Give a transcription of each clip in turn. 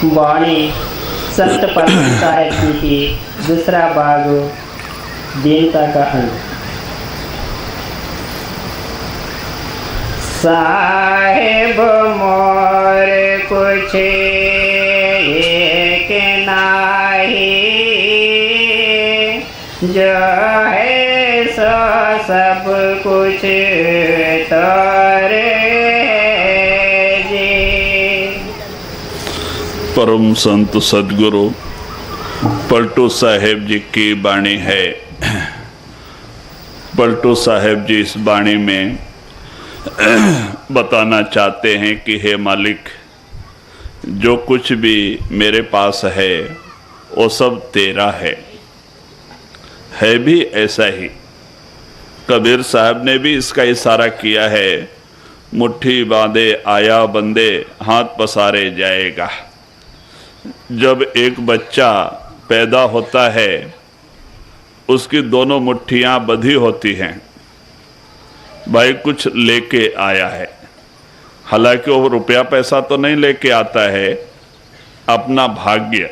वाणी संत परम साहेब जी की दूसरा भाग दीनता का अंत। साहेब मोर कुछ एक नाही, जो है सो सब कुछ तोरे जी। परम संत सदगुरु पलटू साहेब जी की वाणी है। पलटू साहेब जी इस वाणी में बताना चाहते हैं कि हे मालिक, जो कुछ भी मेरे पास है वो सब तेरा है भी ऐसा ही। कबीर साहब ने भी इसका इशारा किया है, मुट्ठी बांधे आया बंदे हाथ पसारे जाएगा। जब एक बच्चा पैदा होता है उसकी दोनों मुट्ठियां बंधी होती हैं, भाई कुछ लेके आया है। हालांकि वो रुपया पैसा तो नहीं लेके आता है, अपना भाग्य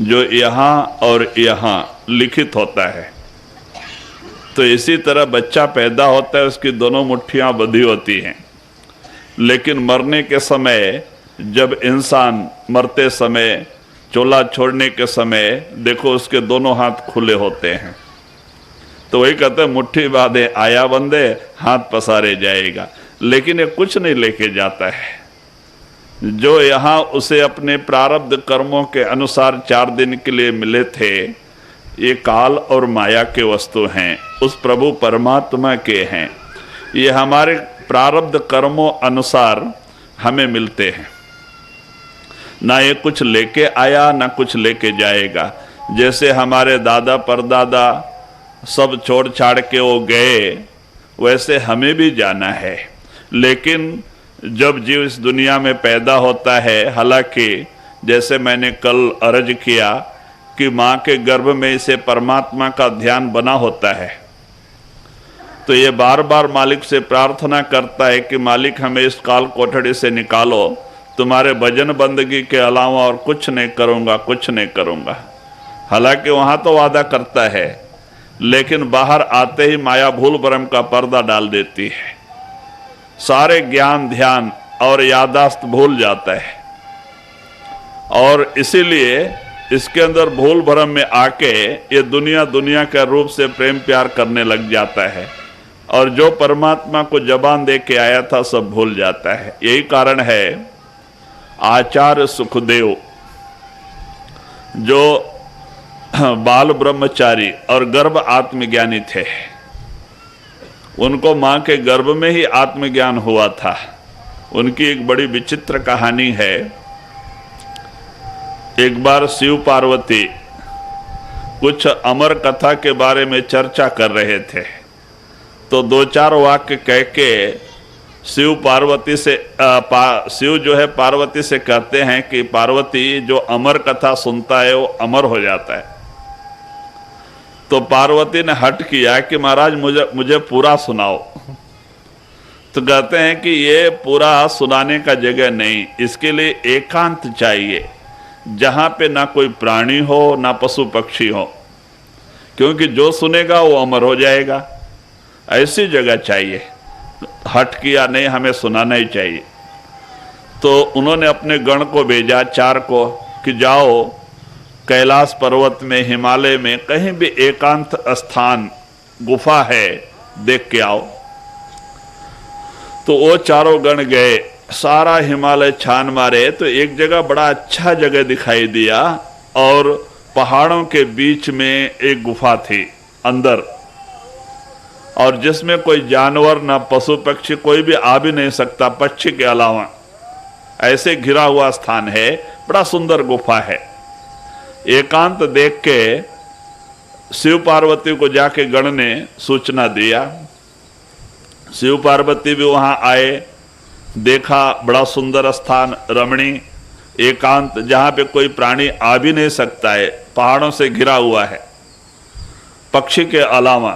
जो यहाँ और यहाँ लिखित होता है। तो इसी तरह बच्चा पैदा होता है, उसकी दोनों मुट्ठियां बंधी होती हैं, लेकिन मरने के समय जब इंसान मरते समय चोला छोड़ने के समय देखो उसके दोनों हाथ खुले होते हैं। तो वही कहते हैं मुट्ठी बांधे आया बंदे हाथ पसारे जाएगा। लेकिन ये कुछ नहीं लेके जाता है। जो यहाँ उसे अपने प्रारब्ध कर्मों के अनुसार 4 दिन के लिए मिले थे, ये काल और माया के वस्तु हैं, उस प्रभु परमात्मा के हैं। ये हमारे प्रारब्ध कर्मों अनुसार हमें मिलते हैं। ना ये कुछ लेके आया ना कुछ लेके जाएगा। जैसे हमारे दादा परदादा सब छोड़ छाड़ के वो गए, वैसे हमें भी जाना है। लेकिन जब जीव इस दुनिया में पैदा होता है, हालांकि जैसे मैंने कल अर्ज किया कि माँ के गर्भ में इसे परमात्मा का ध्यान बना होता है, तो ये बार बार मालिक से प्रार्थना करता है कि मालिक हमें इस काल कोठड़ी से निकालो, तुम्हारे भजन बंदगी के अलावा और कुछ नहीं करूँगा, कुछ नहीं करूँगा। हालांकि वहाँ तो वादा करता है, लेकिन बाहर आते ही माया भूल भ्रम का पर्दा डाल देती है। सारे ज्ञान ध्यान और यादाश्त भूल जाता है, और इसीलिए इसके अंदर भूल भ्रम में आके ये दुनिया के रूप से प्रेम प्यार करने लग जाता है, और जो परमात्मा को जबान दे के आया था सब भूल जाता है। यही कारण है आचार्य सुखदेव जो बाल ब्रह्मचारी और गर्भ आत्मज्ञानी थे, उनको माँ के गर्भ में ही आत्मज्ञान हुआ था। उनकी एक बड़ी विचित्र कहानी है। एक बार शिव पार्वती कुछ अमर कथा के बारे में चर्चा कर रहे थे, तो 2-4 वाक्य कह के शिव पार्वती से शिव जो है पार्वती से कहते हैं कि पार्वती, जो अमर कथा सुनता है वो अमर हो जाता है। तो पार्वती ने हट किया कि महाराज मुझे पूरा सुनाओ। तो कहते हैं कि ये पूरा सुनाने का जगह नहीं, इसके लिए एकांत चाहिए, जहाँ पे ना कोई प्राणी हो ना पशु पक्षी हो, क्योंकि जो सुनेगा वो अमर हो जाएगा। ऐसी जगह चाहिए। हट किया, नहीं हमें सुनाना ही चाहिए। तो उन्होंने अपने गण को भेजा 4 को कि जाओ कैलाश पर्वत में, हिमालय में कहीं भी एकांत स्थान गुफा है, देख के आओ। तो वो 4 गण गए, सारा हिमालय छान मारे, तो एक जगह बड़ा अच्छा जगह दिखाई दिया, और पहाड़ों के बीच में एक गुफा थी अंदर, और जिसमें कोई जानवर ना पशु पक्षी कोई भी आ भी नहीं सकता पक्षी के अलावा। ऐसे घिरा हुआ स्थान है, बड़ा सुंदर गुफा है। एकांत देख के शिव पार्वती को जाके गण ने सूचना दिया। शिव पार्वती भी वहां आए, देखा बड़ा सुंदर स्थान, रमणी एकांत, जहां पे कोई प्राणी आ भी नहीं सकता है, पहाड़ों से घिरा हुआ है पक्षी के अलावा।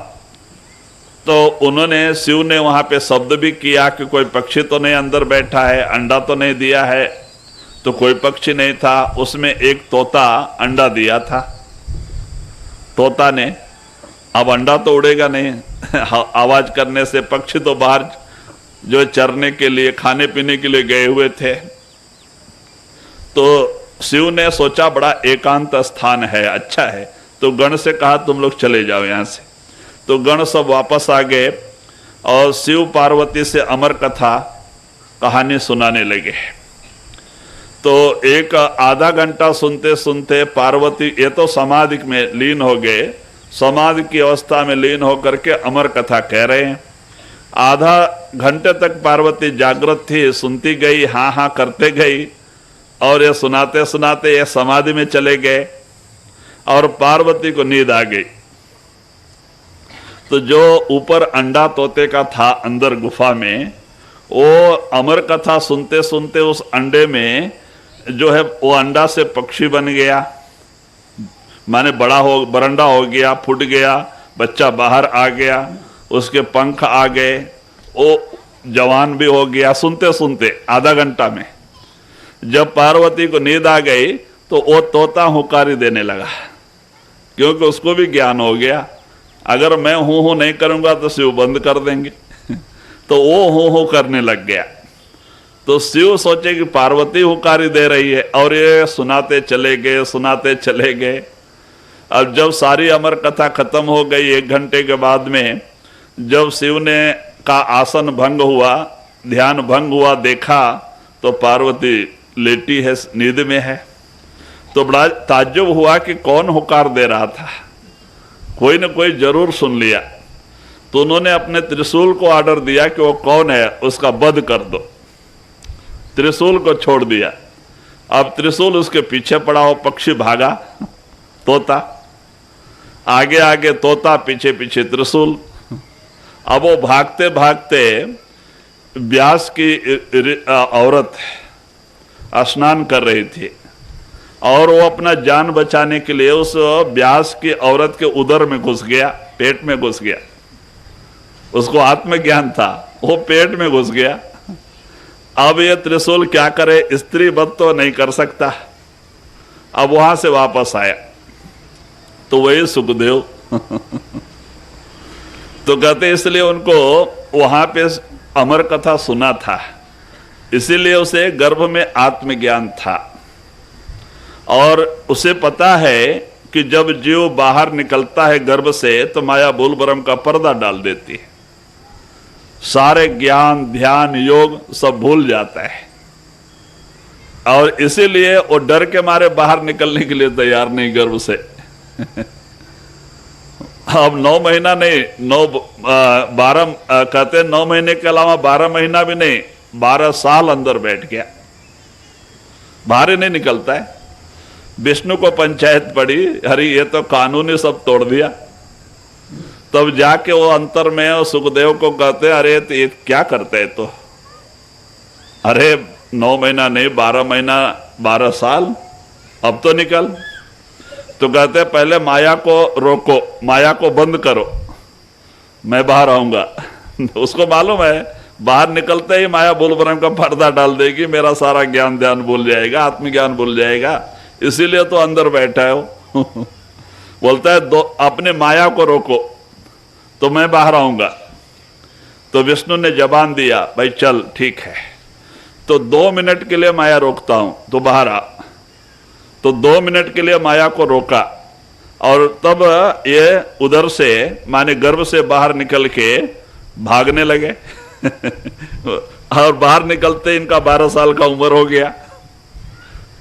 तो उन्होंने, शिव ने वहां पे शब्द भी किया कि कोई पक्षी तो नहीं अंदर बैठा है, अंडा तो नहीं दिया है। तो कोई पक्षी नहीं था। उसमें एक तोता अंडा दिया था। तोता ने, अब अंडा तो उड़ेगा नहीं आवाज करने से, पक्षी तो बाहर जो चरने के लिए, खाने पीने के लिए गए हुए थे। तो शिव ने सोचा बड़ा एकांत स्थान है, अच्छा है, तो गण से कहा तुम लोग चले जाओ यहां से। तो गण सब वापस आ गए और शिव पार्वती से अमर कथा कहानी सुनाने लगे। तो एक आधा घंटा सुनते सुनते पार्वती, ये तो समाधि में लीन हो गए, समाधि की अवस्था में लीन होकर के अमर कथा कह रहे हैं। आधा घंटे तक पार्वती जागृत थी, सुनती गई, हाँ हाँ करते गई, और ये सुनाते सुनाते ये समाधि में चले गए और पार्वती को नींद आ गई। तो जो ऊपर अंडा तोते का था अंदर गुफा में, वो अमर कथा सुनते सुनते उस अंडे में जो है वो अंडा से पक्षी बन गया, माने बरंडा हो गया, फूट गया, बच्चा बाहर आ गया, उसके पंख आ गए, वो जवान भी हो गया। सुनते सुनते आधा घंटा में जब पार्वती को नींद आ गई तो वो तोता हुकारी देने लगा, क्योंकि उसको भी ज्ञान हो गया, अगर मैं हूं नहीं करूंगा तो शिव बंद कर देंगे तो वो हूं करने लग गया। तो शिव सोचे कि पार्वती हुकारी दे रही है, और ये सुनाते चले गए, सुनाते चले गए। अब जब सारी अमर कथा खत्म हो गई, 1 घंटे के बाद में जब शिव ने का आसन भंग हुआ, ध्यान भंग हुआ, देखा तो पार्वती लेटी है, नींद में है। तो बड़ा ताज्जुब हुआ कि कौन हुकार दे रहा था, कोई न कोई जरूर सुन लिया। तो उन्होंने अपने त्रिशूल को ऑर्डर दिया कि वो कौन है उसका वध कर दो। त्रिशूल को छोड़ दिया। अब त्रिशूल उसके पीछे पड़ा, हो पक्षी भागा, तोता आगे आगे, तोता पीछे पीछे त्रिशूल। अब वो भागते भागते व्यास की औरत स्नान कर रही थी, और वो अपना जान बचाने के लिए उस व्यास की औरत के उदर में घुस गया, पेट में घुस गया। उसको आत्मज्ञान था, वो पेट में घुस गया। अब ये त्रिशूल क्या करे, स्त्री वध तो नहीं कर सकता। अब वहां से वापस आया तो वही सुखदेव तो कहते इसलिए उनको वहां पे अमर कथा सुना था, इसीलिए उसे गर्भ में आत्मज्ञान था, और उसे पता है कि जब जीव बाहर निकलता है गर्भ से तो माया भूल भ्रम का पर्दा डाल देती है, सारे ज्ञान ध्यान योग सब भूल जाता है, और इसीलिए वो डर के मारे बाहर निकलने के लिए तैयार नहीं गर्भ से अब 9 महीना नहीं, 12 कहते 9 महीने के अलावा 12 महीना भी नहीं, 12 साल अंदर बैठ गया, बाहर ही नहीं निकलता है। विष्णु को पंचायत पड़ी, हरि ये तो कानून ही सब तोड़ दिया। तब जाके वो अंतर में सुखदेव को कहते अरे तो ये क्या करते है, तो अरे 9 महीना नहीं, 12 महीना, 12 साल, अब तो निकल। तो कहते पहले माया को रोको, माया को बंद करो, मैं बाहर आऊंगा उसको मालूम है बाहर निकलते ही माया भूल भ्रम का पर्दा डाल देगी, मेरा सारा ज्ञान ध्यान भूल जाएगा, आत्मज्ञान भूल जाएगा, इसीलिए तो अंदर बैठा है वो बोलता है अपने माया को रोको तो मैं बाहर आऊंगा। तो विष्णु ने जबान दिया, भाई चल ठीक है, तो 2 मिनट के लिए माया रोकता हूं, तो बाहर आ। तो 2 मिनट के लिए माया को रोका, और तब ये उधर से माने गर्भ से बाहर निकल के भागने लगे और बाहर निकलते इनका 12 साल का उम्र हो गया,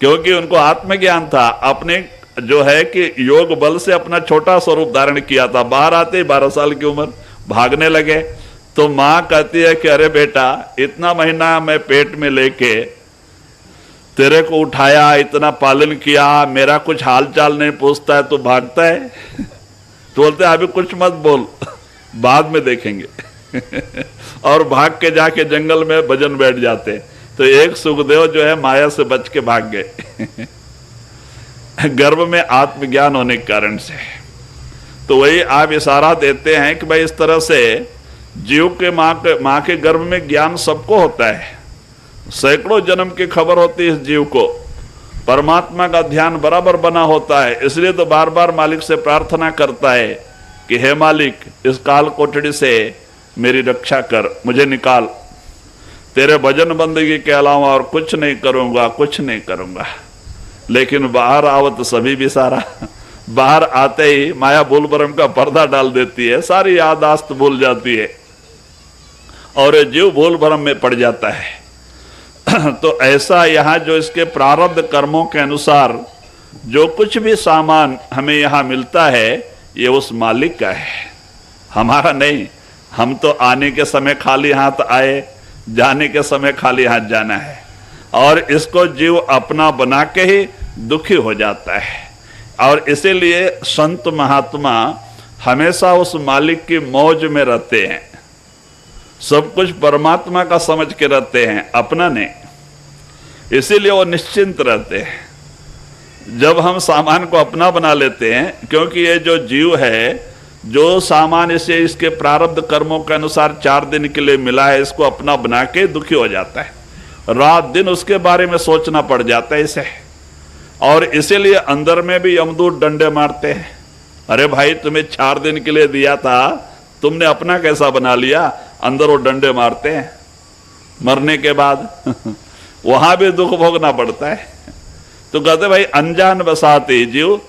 क्योंकि उनको आत्मज्ञान था, अपने जो है कि योग बल से अपना छोटा स्वरूप धारण किया था। बाहर आते ही 12 साल की उम्र, भागने लगे। तो माँ कहती है कि अरे बेटा, इतना महीना मैं पेट में लेके तेरे को उठाया, इतना पालन किया, मेरा कुछ हाल चाल नहीं पूछता है, तो भागता है तो बोलते अभी कुछ मत बोल, बाद में देखेंगे और भाग के जाके जंगल में भजन बैठ जाते। तो एक सुखदेव जो है माया से बच के भाग गए गर्भ में आत्मज्ञान होने के कारण से। तो वही आप इशारा देते हैं कि भाई इस तरह से जीव के माँ के गर्भ में ज्ञान सबको होता है, सैकड़ों जन्म की खबर होती है इस जीव को, परमात्मा का ध्यान बराबर बना होता है। इसलिए तो बार बार मालिक से प्रार्थना करता है कि हे मालिक, इस काल कोठड़ी से मेरी रक्षा कर, मुझे निकाल, तेरे भजन बंदगी के अलावा और कुछ नहीं करूंगा, कुछ नहीं करूंगा। लेकिन बाहर आवत सभी भी सारा, बाहर आते ही माया भूल भरम का पर्दा डाल देती है, सारी यादाश्त भूल जाती है और जीव भूल भरम में पड़ जाता है। तो ऐसा यहाँ जो इसके प्रारब्ध कर्मों के अनुसार जो कुछ भी सामान हमें यहाँ मिलता है, ये उस मालिक का है, हमारा नहीं। हम तो आने के समय खाली हाथ आए, जाने के समय खाली हाथ जाना है, और इसको जीव अपना बना के ही दुखी हो जाता है। और इसीलिए संत महात्मा हमेशा उस मालिक की मौज में रहते हैं, सब कुछ परमात्मा का समझ के रहते हैं, अपना नहीं। इसीलिए वो निश्चिंत रहते हैं। जब हम सामान को अपना बना लेते हैं, क्योंकि ये जो जीव है, जो सामान इसे इसके प्रारब्ध कर्मों के अनुसार 4 दिन के लिए मिला है, इसको अपना बना के दुखी हो जाता है, रात दिन उसके बारे में सोचना पड़ जाता है इसे। और इसीलिए अंदर में भी यमदूत डंडे मारते हैं, अरे भाई तुम्हें 4 दिन के लिए दिया था, तुमने अपना कैसा बना लिया। अंदर वो डंडे मारते हैं मरने के बाद वहां भी दुख भोगना पड़ता है। तो कहते भाई अनजान बसाते जीव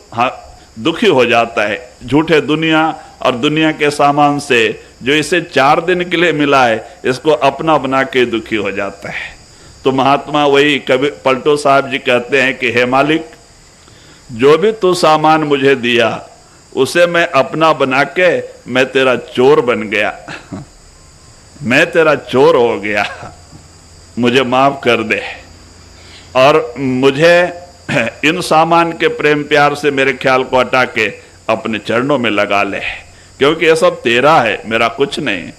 दुखी हो जाता है झूठे दुनिया और दुनिया के सामान से, जो इसे 4 दिन के लिए मिला है, इसको अपना बना के दुखी हो जाता है। तो महात्मा वही कभी पलटो साहब जी कहते हैं कि हे मालिक, जो भी तू सामान मुझे दिया उसे मैं अपना बना के मैं तेरा चोर बन गया मैं तेरा चोर हो गया, मुझे माफ कर दे और मुझे इन सामान के प्रेम प्यार से मेरे ख्याल को हटा के अपने चरणों में लगा ले, क्योंकि ये सब तेरा है, मेरा कुछ नहीं।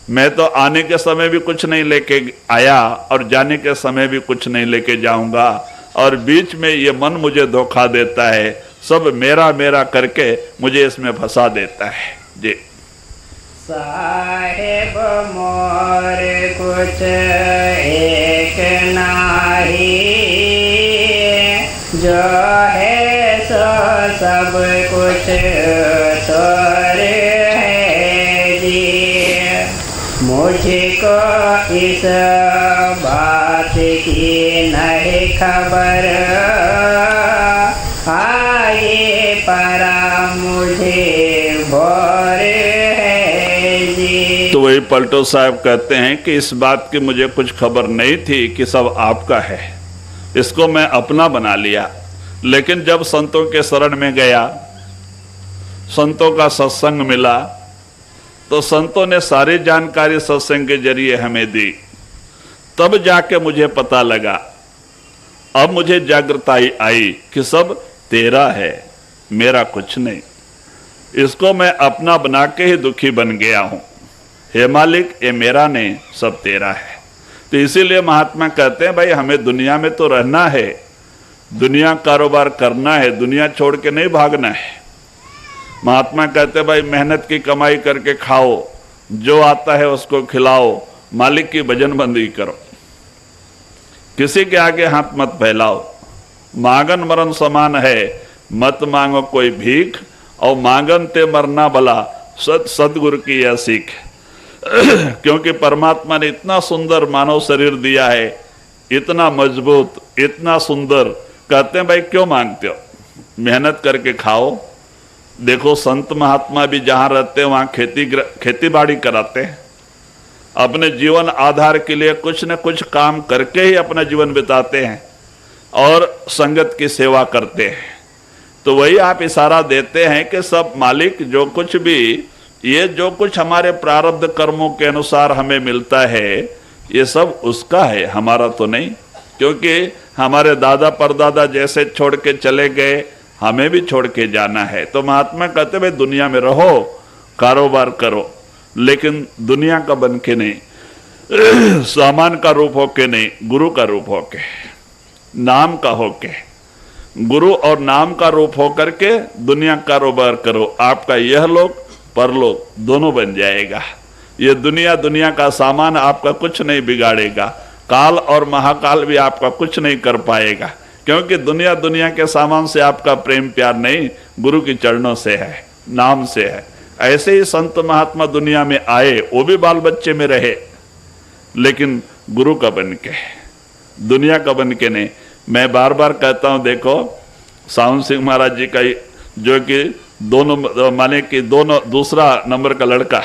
मैं तो आने के समय भी कुछ नहीं लेके आया और जाने के समय भी कुछ नहीं लेके जाऊंगा, और बीच में ये मन मुझे धोखा देता है, सब मेरा मेरा करके मुझे इसमें फंसा देता है। जी साहेब मोर कुछ एक नाही, जो है सो सब कुछ तोर है जी। मुझको इस बात की नहीं खबर, आगे परा मुझे भोर है जी। तो वही पलटो साहब कहते हैं कि इस बात की मुझे कुछ खबर नहीं थी कि सब आपका है, इसको मैं अपना बना लिया। लेकिन जब संतों के शरण में गया, संतों का सत्संग मिला, तो संतों ने सारी जानकारी सत्संग के जरिए हमें दी, तब जाके मुझे पता लगा, अब मुझे जागृता आई कि सब तेरा है, मेरा कुछ नहीं। इसको मैं अपना बना के ही दुखी बन गया हूं। हे मालिक, ये मेरा नहीं, सब तेरा है। तो इसीलिए महात्मा कहते हैं भाई हमें दुनिया में तो रहना है, दुनिया कारोबार करना है, दुनिया छोड़ के नहीं भागना है। महात्मा कहते हैं भाई मेहनत की कमाई करके खाओ, जो आता है उसको खिलाओ, मालिक की भजन बंदी करो, किसी के आगे हाथ मत फैलाओ। मांगन मरण समान है, मत मांगो कोई भीख, और मांगन ते मरना भला, सदगुरु की यह सीख। क्योंकि परमात्मा ने इतना सुंदर मानव शरीर दिया है, इतना मजबूत, इतना सुंदर, कहते हैं भाई क्यों मांगते हो, मेहनत करके खाओ। देखो संत महात्मा भी जहाँ रहते हैं वहाँ खेती बाड़ी कराते हैं, अपने जीवन आधार के लिए कुछ न कुछ काम करके ही अपना जीवन बिताते हैं और संगत की सेवा करते हैं। तो वही आप इशारा देते हैं कि सब मालिक जो कुछ भी, ये जो कुछ हमारे प्रारब्ध कर्मों के अनुसार हमें मिलता है, ये सब उसका है, हमारा तो नहीं। क्योंकि हमारे दादा परदादा जैसे छोड़ के चले गए, हमें भी छोड़ के जाना है। तो महात्मा कहते भाई दुनिया में रहो, कारोबार करो, लेकिन दुनिया का बन के नहीं, सामान का रूप होके नहीं, गुरु का रूप होके, नाम का होके, गुरु और नाम का रूप होकर के दुनिया कारोबार करो। आपका यह लोक परलोक दोनों बन जाएगा। ये दुनिया का सामान आपका कुछ नहीं बिगाड़ेगा, काल और महाकाल भी आपका कुछ नहीं कर पाएगा, क्योंकि दुनिया दुनिया के सामान से आपका प्रेम प्यार नहीं, गुरु के चरणों से है, नाम से है। ऐसे ही संत महात्मा दुनिया में आए, वो भी बाल बच्चे में रहे, लेकिन गुरु का बन के, दुनिया का बन के नहीं। मैं बार बार कहता हूं, देखो सावन सिंह महाराज जी का जो कि दोनों माने कि दोनों दूसरा नंबर का लड़का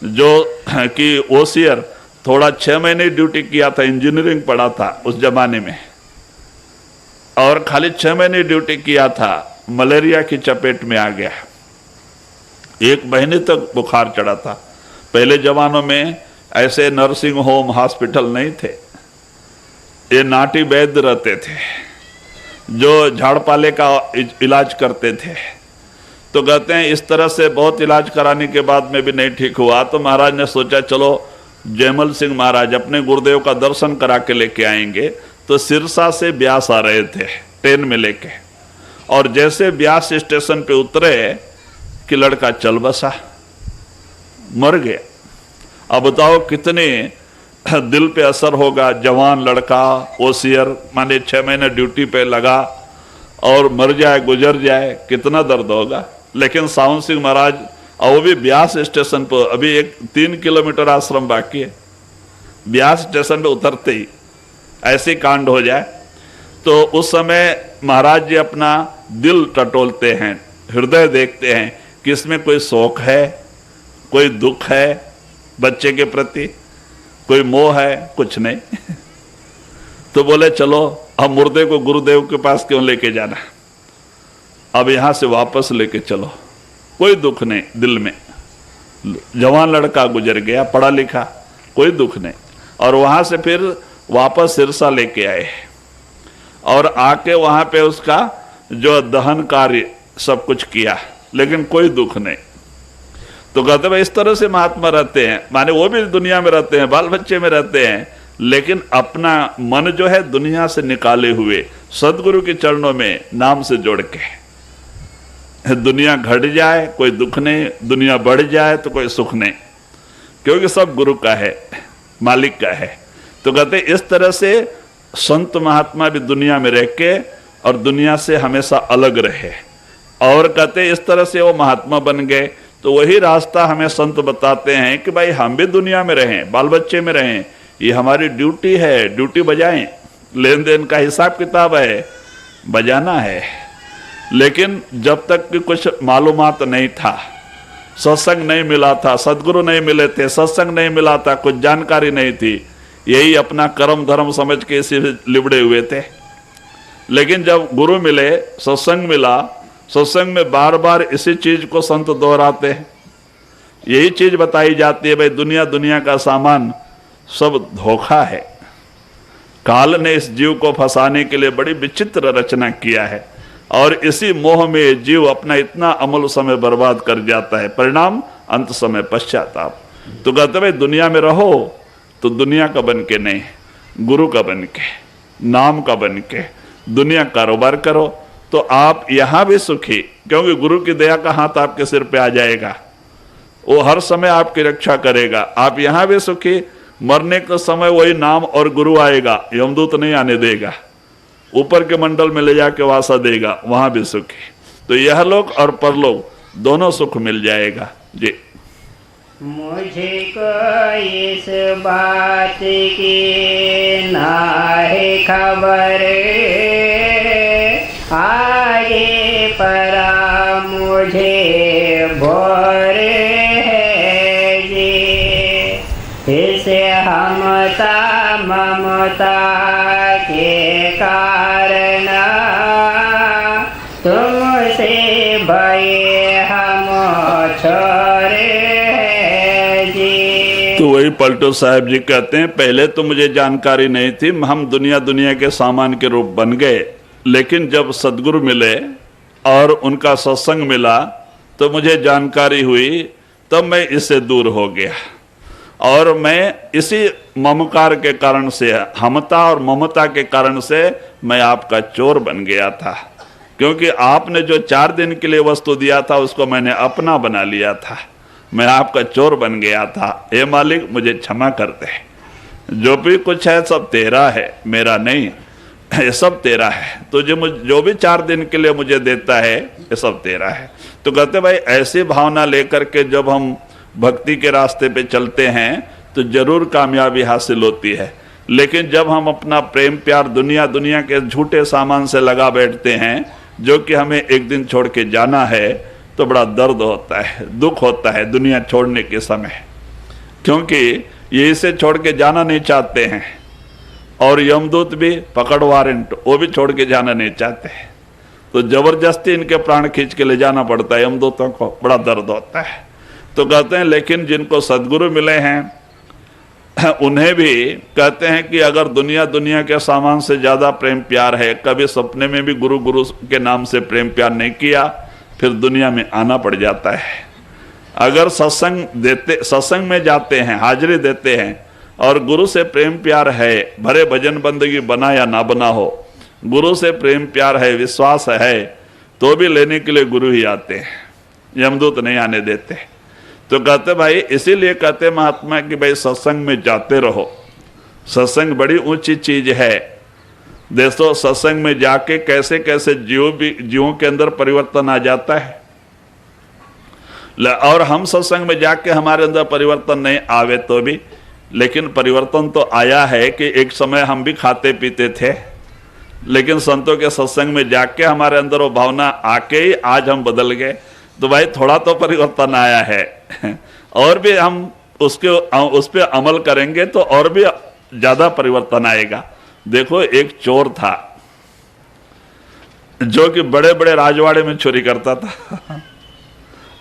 जो कि ओसियर, थोड़ा 6 महीने ड्यूटी किया था, इंजीनियरिंग पढ़ा था उस जमाने में, और खाली 6 महीने ड्यूटी किया था, मलेरिया की चपेट में आ गया। 1 महीने तक बुखार चढ़ा था। पहले जमानों में ऐसे नर्सिंग होम हॉस्पिटल नहीं थे, ये नाटी वैद्य रहते थे जो झाड़पाले का इलाज करते थे। तो कहते हैं इस तरह से बहुत इलाज कराने के बाद में भी नहीं ठीक हुआ, तो महाराज ने सोचा चलो जयमल सिंह महाराज अपने गुरुदेव का दर्शन करा के लेके आएंगे। तो सिरसा से ब्यास आ रहे थे ट्रेन में लेके, और जैसे ब्यास स्टेशन पे उतरे कि लड़का चल बसा, मर गया। अब बताओ कितने दिल पे असर होगा। जवान लड़का, ओसियर, माने 6 महीने ड्यूटी पे लगा और मर जाए, गुजर जाए, कितना दर्द होगा। लेकिन सावन सिंह महाराज, और वो भी ब्यास स्टेशन पर, अभी 3 किलोमीटर आश्रम बाकी है, ब्यास स्टेशन पे उतरते ही ऐसे कांड हो जाए। तो उस समय महाराज जी अपना दिल टटोलते हैं, हृदय देखते हैं कि इसमें कोई शोक है, कोई दुख है बच्चे के प्रति, कोई मोह है, कुछ नहीं। तो बोले चलो अब मुर्दे को गुरुदेव के पास क्यों लेके जाना, अब यहां से वापस लेके चलो, कोई दुख नहीं दिल में। जवान लड़का गुजर गया, पढ़ा लिखा, कोई दुख नहीं। और वहां से फिर वापस सिरसा लेके आए, और आके वहां पे उसका जो दहन कार्य सब कुछ किया, लेकिन कोई दुख नहीं। तो कहते भाई इस तरह से महात्मा रहते हैं, माने वो भी दुनिया में रहते हैं, बाल बच्चे में रहते हैं, लेकिन अपना मन जो है दुनिया से निकाले हुए सदगुरु के चरणों में नाम से जोड़ के। दुनिया घट जाए कोई दुख नहीं, दुनिया बढ़ जाए तो कोई सुख नहीं, क्योंकि सब गुरु का है, मालिक का है। तो कहते इस तरह से संत महात्मा भी दुनिया में रह के और दुनिया से हमेशा अलग रहे, और कहते इस तरह से वो महात्मा बन गए। तो वही रास्ता हमें संत बताते हैं कि भाई हम भी दुनिया में रहें, बाल बच्चे में रहें, ये हमारी ड्यूटी है, ड्यूटी बजाएं, लेन देन का हिसाब किताब है, बजाना है। लेकिन जब तक कि कुछ मालूमात नहीं था, सत्संग नहीं मिला था, सदगुरु नहीं मिले थे, सत्संग नहीं मिला था, कुछ जानकारी नहीं थी, यही अपना कर्म धर्म समझ के इसी लिबड़े हुए थे। लेकिन जब गुरु मिले, सत्संग मिला, सत्संग में बार बार इसी चीज को संत दोहराते हैं, यही चीज बताई जाती है, भाई दुनिया दुनिया का सामान सब धोखा है। काल ने इस जीव को फंसाने के लिए बड़ी विचित्र रचना किया है, और इसी मोह में जीव अपना इतना अमूल्य समय बर्बाद कर जाता है, परिणाम अंत समय पश्चाताप। तो कहते भाई दुनिया में रहो तो दुनिया का बन के नहीं, गुरु का बन के, नाम का बन के दुनिया कारोबार करो, तो आप यहां भी सुखी, क्योंकि गुरु की दया का हाथ आपके सिर पे आ जाएगा, वो हर समय आपकी रक्षा करेगा। आप यहां भी सुखी, मरने के समय वही नाम और गुरु आएगा, यमदूत नहीं आने देगा, ऊपर के मंडल में ले जाके वासा देगा, वहां भी सुखी। तो यह लोक और परलोक दोनों सुख मिल जाएगा जी। मुझे को इस बात की ना है खबर, आगे परा मुझे भोर है जी। इसे हमता ममता के कारण तुमसे भये हम छोरे जी। तो वही पलटू साहब जी कहते हैं, पहले तो मुझे जानकारी नहीं थी, हम दुनिया दुनिया के सामान के रूप बन गए, लेकिन जब सदगुरु मिले और उनका सत्संग मिला तो मुझे जानकारी हुई, तब मैं इससे दूर हो गया। और मैं इसी ममकार के कारण से, हमता और ममता के कारण से मैं आपका चोर बन गया था, क्योंकि आपने जो 4 दिन के लिए वस्तु दिया था उसको मैंने अपना बना लिया था, मैं आपका चोर बन गया था। हे मालिक मुझे क्षमा कर दे जो भी कुछ है सब तेरा है, मेरा नहीं, ये सब तेरा है। तुझे जो भी 4 दिन के लिए मुझे देता है ये सब तेरा है। तो कहते भाई ऐसी भावना लेकर के जब हम भक्ति के रास्ते पे चलते हैं तो जरूर कामयाबी हासिल होती है। लेकिन जब हम अपना प्रेम प्यार दुनिया के झूठे सामान से लगा बैठते हैं जो कि हमें एक दिन छोड़ के जाना है, तो बड़ा दर्द होता है, दुख होता है दुनिया छोड़ने के समय, क्योंकि ये इसे छोड़ के जाना नहीं चाहते हैं। और यमदूत भी पकड़ वारंट, वो भी छोड़ के जाना नहीं चाहते हैं, तो जबरदस्ती इनके प्राण खींच के ले जाना पड़ता है यमदूतों को, बड़ा दर्द होता है। तो कहते हैं लेकिन जिनको सद्गुरु मिले हैं उन्हें भी कहते हैं कि अगर दुनिया के सामान से ज़्यादा प्रेम प्यार है, कभी सपने में भी गुरु के नाम से प्रेम प्यार नहीं किया, फिर दुनिया में आना पड़ जाता है। अगर सत्संग में जाते हैं, हाजिरी देते हैं और गुरु से प्रेम प्यार है, भरे भजन बंदगी बना या ना बना हो, गुरु से प्रेम प्यार है, विश्वास है, तो भी लेने के लिए गुरु ही आते हैं, यमदूत नहीं आने देते। तो कहते भाई, इसीलिए कहते महात्मा कि भाई सत्संग में जाते रहो, सत्संग बड़ी ऊंची चीज है। देखो सत्संग में जाके कैसे कैसे जीवों के अंदर परिवर्तन आ जाता है। और हम सत्संग में जाके हमारे अंदर परिवर्तन नहीं आवे तो भी, लेकिन परिवर्तन तो आया है कि एक समय हम भी खाते पीते थे, लेकिन संतों के सत्संग में जाके हमारे अंदर वो भावना आके ही आज हम बदल गए। तो भाई थोड़ा तो परिवर्तन आया है और भी हम उस पर अमल करेंगे तो और भी ज्यादा परिवर्तन आएगा। देखो एक चोर था जो कि बड़े बड़े राजवाड़े में चोरी करता था।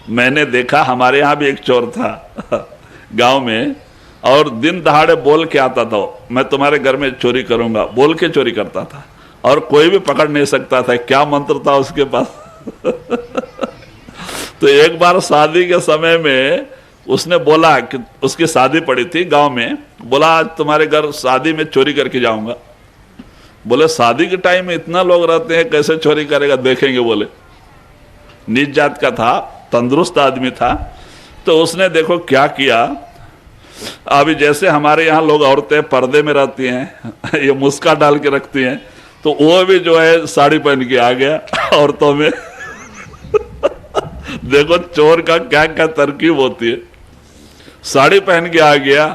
मैंने देखा, हमारे यहाँ भी एक चोर था गांव में, और दिन दहाड़े बोल के आता था, मैं तुम्हारे घर में चोरी करूंगा, बोल के चोरी करता था और कोई भी पकड़ नहीं सकता था। क्या मंत्र था उसके पास तो एक बार शादी के समय में उसने बोला कि उसकी शादी पड़ी थी गांव में, बोला आज तुम्हारे घर शादी में चोरी करके जाऊंगा। बोले शादी के टाइम में इतना लोग रहते हैं, कैसे चोरी करेगा, देखेंगे। बोले नीच जात का था, तंदुरुस्त आदमी था। तो उसने देखो क्या किया, अभी जैसे हमारे यहाँ लोग औरतें पर्दे में रहती हैं ये मुस्का डाल के रखती हैं, तो वो भी जो है साड़ी पहन के आ गया औरतों में देखो चोर का क्या क्या तरकीब होती है, साड़ी पहन के आ गया।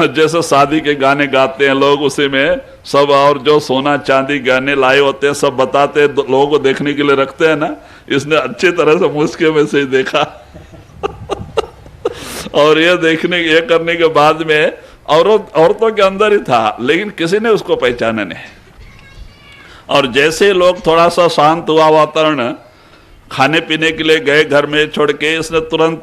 जैसे शादी के गाने गाते हैं लोग, उसी में सब, और जो सोना चांदी गहने लाए होते हैं सब बताते हैं, लोगों को देखने के लिए रखते हैं ना, इसने अच्छी तरह से मुस्के में से ही देखा और ये करने के बाद में औरतों के अंदर ही था, लेकिन किसी ने उसको पहचाना नहीं। और जैसे लोग थोड़ा सा शांत हुआ वातावरण, खाने पीने के लिए गए घर में छोड़ के, इसने तुरंत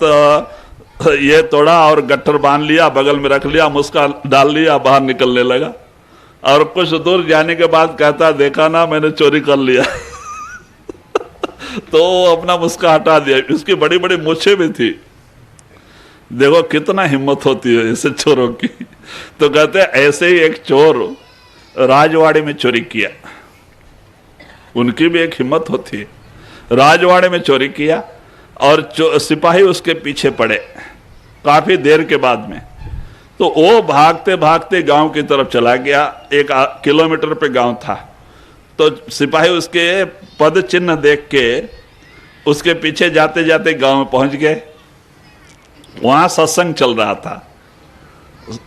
ये तोड़ा और गट्ठर बांध लिया, बगल में रख लिया, मुस्का डाल लिया, बाहर निकलने लगा। और कुछ दूर जाने के बाद कहता, देखा ना मैंने चोरी कर लिया तो अपना मुस्का हटा दिया। उसकी बड़ी बड़ी मूछें भी थी। देखो कितना हिम्मत होती है ऐसे चोरों की। तो कहते ऐसे ही एक चोर राजवाड़े में चोरी किया, उनकी भी एक हिम्मत होती है। राजवाड़े में चोरी किया और सिपाही उसके पीछे पड़े काफी देर के बाद में। तो वो भागते भागते गांव की तरफ चला गया, 1 किलोमीटर पे गांव था। तो सिपाही उसके पद चिन्ह देख के उसके पीछे जाते जाते गांव में पहुंच गए। वहां सत्संग चल रहा था,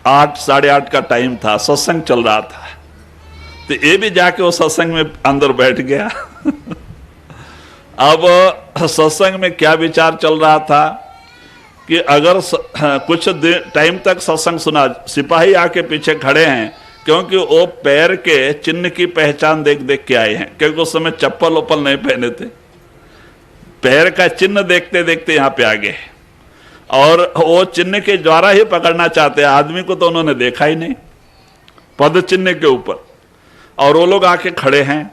8 साढ़े 8 का टाइम था, सत्संग चल रहा था। तो ये भी जाके वो सत्संग में अंदर बैठ गया अब सत्संग में क्या विचार चल रहा था कि अगर कुछ टाइम तक सत्संग सुना, सिपाही आके पीछे खड़े हैं, क्योंकि वो पैर के चिन्ह की पहचान देख देख के आए हैं, क्योंकि उस समय चप्पल उप्पल नहीं पहने थे। पैर का चिन्ह देखते देखते यहाँ पे आ गए और वो चिन्ह के द्वारा ही पकड़ना चाहते हैं। आदमी को तो उन्होंने देखा ही नहीं, पद चिन्ह के ऊपर। और वो लोग आके खड़े हैं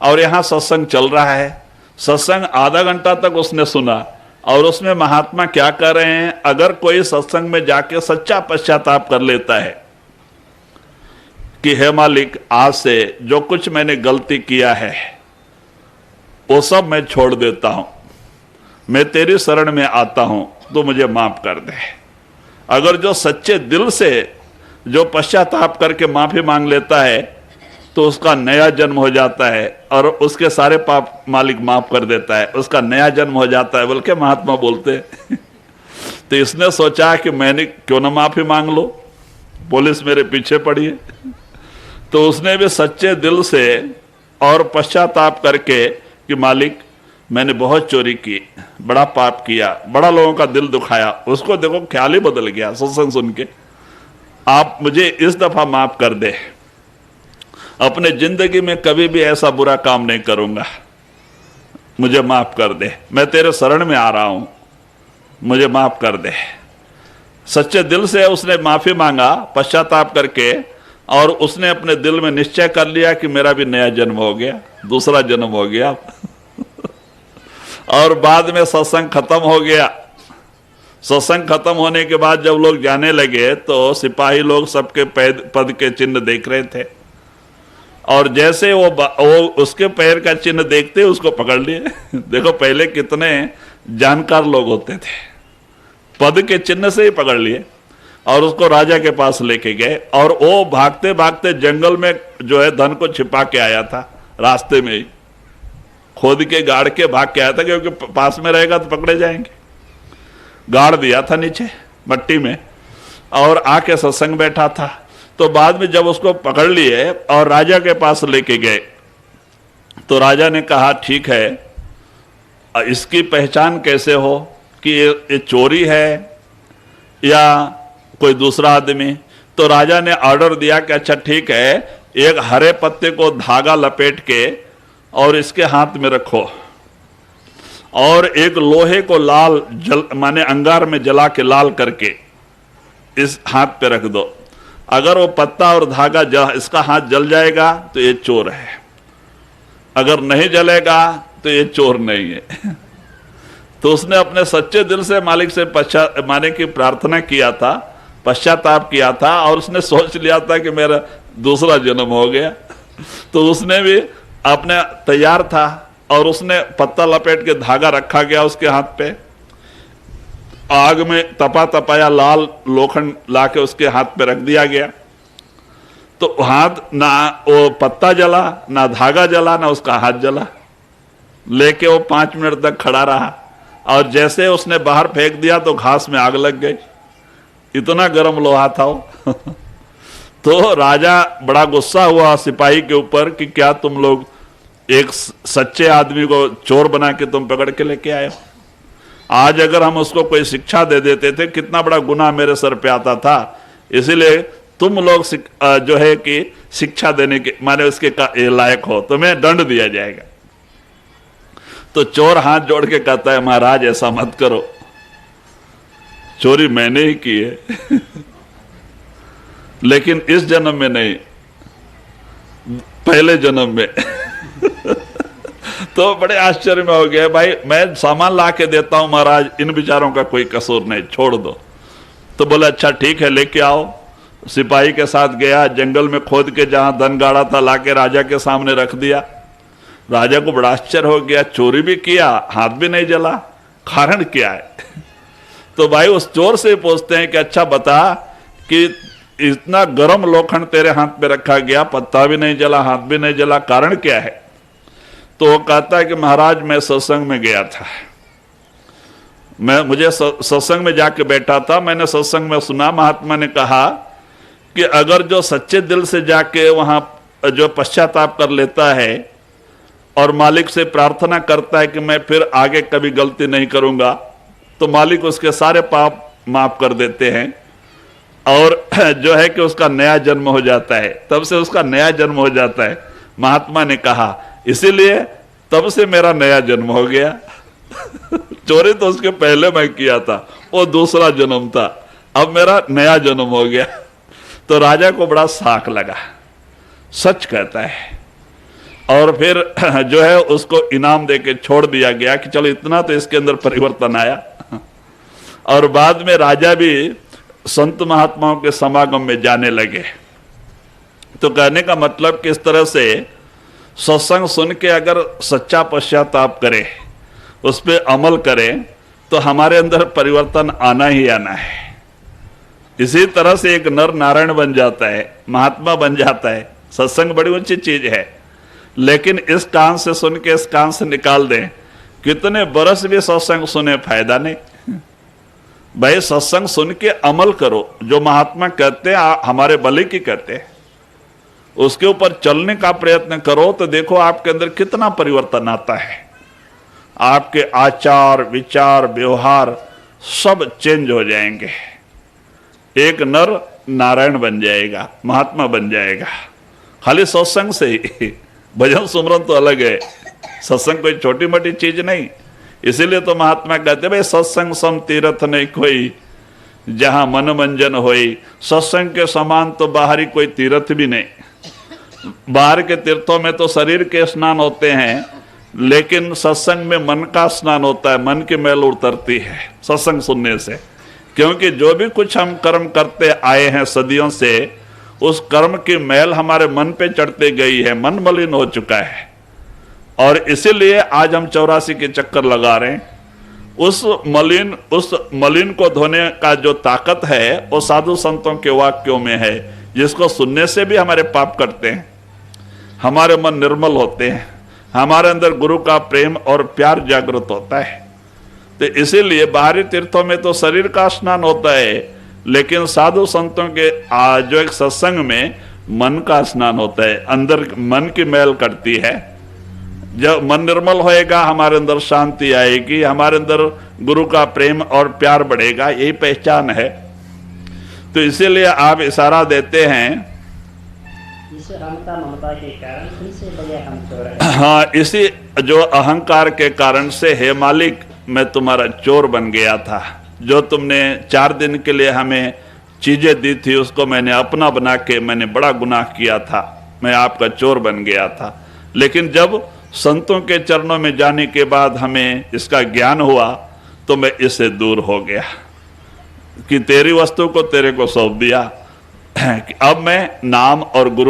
और यहाँ सत्संग चल रहा है। सत्संग आधा घंटा तक उसने सुना और उसमें महात्मा क्या कर रहे हैं, अगर कोई सत्संग में जाके सच्चा पश्चाताप कर लेता है कि हे मालिक, आज से जो कुछ मैंने गलती किया है वो सब मैं छोड़ देता हूं, मैं तेरी शरण में आता हूं, तो मुझे माफ कर दे। अगर जो सच्चे दिल से जो पश्चाताप करके माफी मांग लेता है तो उसका नया जन्म हो जाता है और उसके सारे पाप मालिक माफ कर देता है, उसका नया जन्म हो जाता है, बोल के महात्मा बोलते हैं। तो इसने सोचा कि मैंने क्यों ना माफी मांग लो, पुलिस मेरे पीछे पड़ी है। तो उसने भी सच्चे दिल से और पश्चाताप करके कि मालिक मैंने बहुत चोरी की, बड़ा पाप किया, बड़ा लोगों का दिल दुखाया, उसको देखो ख्याल ही बदल गया सत्संग सुन के, आप मुझे इस दफा माफ कर दे, अपने जिंदगी में कभी भी ऐसा बुरा काम नहीं करूंगा, मुझे माफ कर दे, मैं तेरे शरण में आ रहा हूं, मुझे माफ कर दे। सच्चे दिल से उसने माफी मांगा पश्चाताप करके, और उसने अपने दिल में निश्चय कर लिया कि मेरा भी नया जन्म हो गया, दूसरा जन्म हो गया। और बाद में सत्संग खत्म हो गया। सत्संग खत्म होने के बाद जब लोग जाने लगे तो सिपाही लोग सबके पद के चिन्ह देख रहे थे, और जैसे वो उसके पैर का चिन्ह देखते उसको पकड़ लिए। देखो पहले कितने जानकार लोग होते थे, पद के चिन्ह से ही पकड़ लिए और उसको राजा के पास लेके गए। और वो भागते भागते जंगल में जो है धन को छिपा के आया था, रास्ते में ही खोद के गाड़ के भाग के आया था, क्योंकि पास में रहेगा तो पकड़े जाएंगे। गाड़ दिया था नीचे मट्टी में और आके सत्संग बैठा था। तो बाद में जब उसको पकड़ लिए और राजा के पास लेके गए तो राजा ने कहा ठीक है, इसकी पहचान कैसे हो कि ये चोरी है या कोई दूसरा आदमी? तो राजा ने ऑर्डर दिया कि अच्छा ठीक है, एक हरे पत्ते को धागा लपेट के और इसके हाथ में रखो, और एक लोहे को लाल माने अंगार में जला के लाल करके इस हाथ पे रख दो। अगर वो पत्ता और धागा इसका हाथ जल जाएगा तो ये चोर है, अगर नहीं जलेगा तो ये चोर नहीं है। तो उसने अपने सच्चे दिल से मालिक से माने की प्रार्थना किया था, पश्चाताप किया था, और उसने सोच लिया था कि मेरा दूसरा जन्म हो गया। तो उसने भी अपने तैयार था और उसने पत्ता लपेट के धागा रखा गया उसके हाथ पे, आग में तपाया लाल लोखंड लाके उसके हाथ पे रख दिया गया। तो हाथ ना वो पत्ता जला, ना धागा जला, ना उसका हाथ जला। लेके वो 5 मिनट तक खड़ा रहा, और जैसे उसने बाहर फेंक दिया तो घास में आग लग गई, इतना गर्म लोहा था वो। तो राजा बड़ा गुस्सा हुआ सिपाही के ऊपर कि क्या तुम लोग एक सच्चे आदमी को चोर बना के तुम पकड़ के लेके आए हो। आज अगर हम उसको कोई शिक्षा दे देते थे कितना बड़ा गुनाह मेरे सर पे आता था, इसीलिए तुम लोग जो है कि शिक्षा देने के माने उसके लायक हो, तुम्हें दंड दिया जाएगा। तो चोर हाथ जोड़ के कहता है महाराज ऐसा मत करो, चोरी मैंने ही की है लेकिन इस जन्म में नहीं, पहले जन्म में। तो बड़े आश्चर्य में हो गया, भाई मैं सामान ला के देता हूं महाराज, इन बेचारों का कोई कसूर नहीं, छोड़ दो। तो बोले अच्छा ठीक है लेके आओ। सिपाही के साथ गया, जंगल में खोद के जहां धन गाड़ा था लाके राजा के सामने रख दिया। राजा को बड़ा आश्चर्य हो गया, चोरी भी किया, हाथ भी नहीं जला, कारण क्या है? तो भाई उस चोर से पूछते हैं कि अच्छा बता कि इतना गर्म लोखंड तेरे हाथ पे रखा गया, पत्ता भी नहीं जला, हाथ भी नहीं जला, कारण क्या है? तो वो कहता है कि महाराज मैं सत्संग में गया था, मुझे सत्संग में जाके बैठा था, मैंने सत्संग में सुना महात्मा ने कहा कि अगर जो सच्चे दिल से जाके वहां जो पश्चाताप कर लेता है और मालिक से प्रार्थना करता है कि मैं फिर आगे कभी गलती नहीं करूंगा, तो मालिक उसके सारे पाप माफ कर देते हैं और जो है कि उसका नया जन्म हो जाता है। तब से उसका नया जन्म हो जाता है, महात्मा ने कहा, इसीलिए तब से मेरा नया जन्म हो गया। चोरी तो उसके पहले मैं किया था, वो दूसरा जन्म था, अब मेरा नया जन्म हो गया। तो राजा को बड़ा साख लगा, सच कहता है, और फिर जो है उसको इनाम देके छोड़ दिया गया कि चलो इतना तो इसके अंदर परिवर्तन आया। और बाद में राजा भी संत महात्माओं के समागम में जाने लगे। तो कहने का मतलब किस तरह से सत्संग सुन के अगर सच्चा पश्चाताप करे, उस पर अमल करें, तो हमारे अंदर परिवर्तन आना ही आना है। इसी तरह से एक नर नारायण बन जाता है, महात्मा बन जाता है। सत्संग बड़ी ऊंची चीज है, लेकिन इस कान से सुन के इस कान से निकाल दें, कितने बरस भी सत्संग सुने फायदा नहीं। भाई सत्संग सुन के अमल करो, जो महात्मा कहते हैं हमारे भले की कहते हैं, उसके ऊपर चलने का प्रयत्न करो तो देखो आपके अंदर कितना परिवर्तन आता है। आपके आचार विचार व्यवहार सब चेंज हो जाएंगे। एक नर नारायण बन जाएगा, महात्मा बन जाएगा, खाली सत्संग से ही। भजन सुमरन तो अलग है, सत्संग कोई छोटी मोटी चीज नहीं। इसीलिए तो महात्मा कहते भाई सत्संग सम तीर्थ नहीं कोई, जहां मन मंजन होई। सत्संग के समान तो बाहरी कोई तीर्थ भी नहीं। बाहर के तीर्थों में तो शरीर के स्नान होते हैं, लेकिन सत्संग में मन का स्नान होता है, मन की मैल उतरती है सत्संग सुनने से। क्योंकि जो भी कुछ हम कर्म करते आए हैं सदियों से, उस कर्म की मैल हमारे मन पे चढ़ते गई है, मन मलिन हो चुका है। और इसीलिए आज हम 84 के चक्कर लगा रहे हैं। उस मलिन को धोने का जो ताकत है वो साधु संतों के वाक्यों में है, जिसको सुनने से भी हमारे पाप करते हैं, हमारे मन निर्मल होते हैं, हमारे अंदर गुरु का प्रेम और प्यार जागृत होता है। तो इसीलिए बाहरी तीर्थों में तो शरीर का स्नान होता है, लेकिन साधु संतों के जो एक सत्संग में मन का स्नान होता है, अंदर मन की मैल कटती है। जब मन निर्मल होएगा हमारे अंदर शांति आएगी, हमारे अंदर गुरु का प्रेम और प्यार बढ़ेगा, यही पहचान है। तो इसीलिए आप इशारा देते हैं इस अहंता ममता के कारण इनसे बड़े हम चोर हैं। हाँ, इसी जो अहंकार के कारण से, हे मालिक मैं तुम्हारा चोर बन गया था। जो तुमने 4 दिन के लिए हमें चीजें दी थी, उसको मैंने अपना बना के मैंने बड़ा गुनाह किया था, मैं आपका चोर बन गया था। लेकिन जब संतों के चरणों में जाने के बाद हमें इसका ज्ञान हुआ, तो मैं इससे दूर हो गया कि तेरी वस्तु को तेरे को सौंप दिया। कि अब मैं नाम और गुरु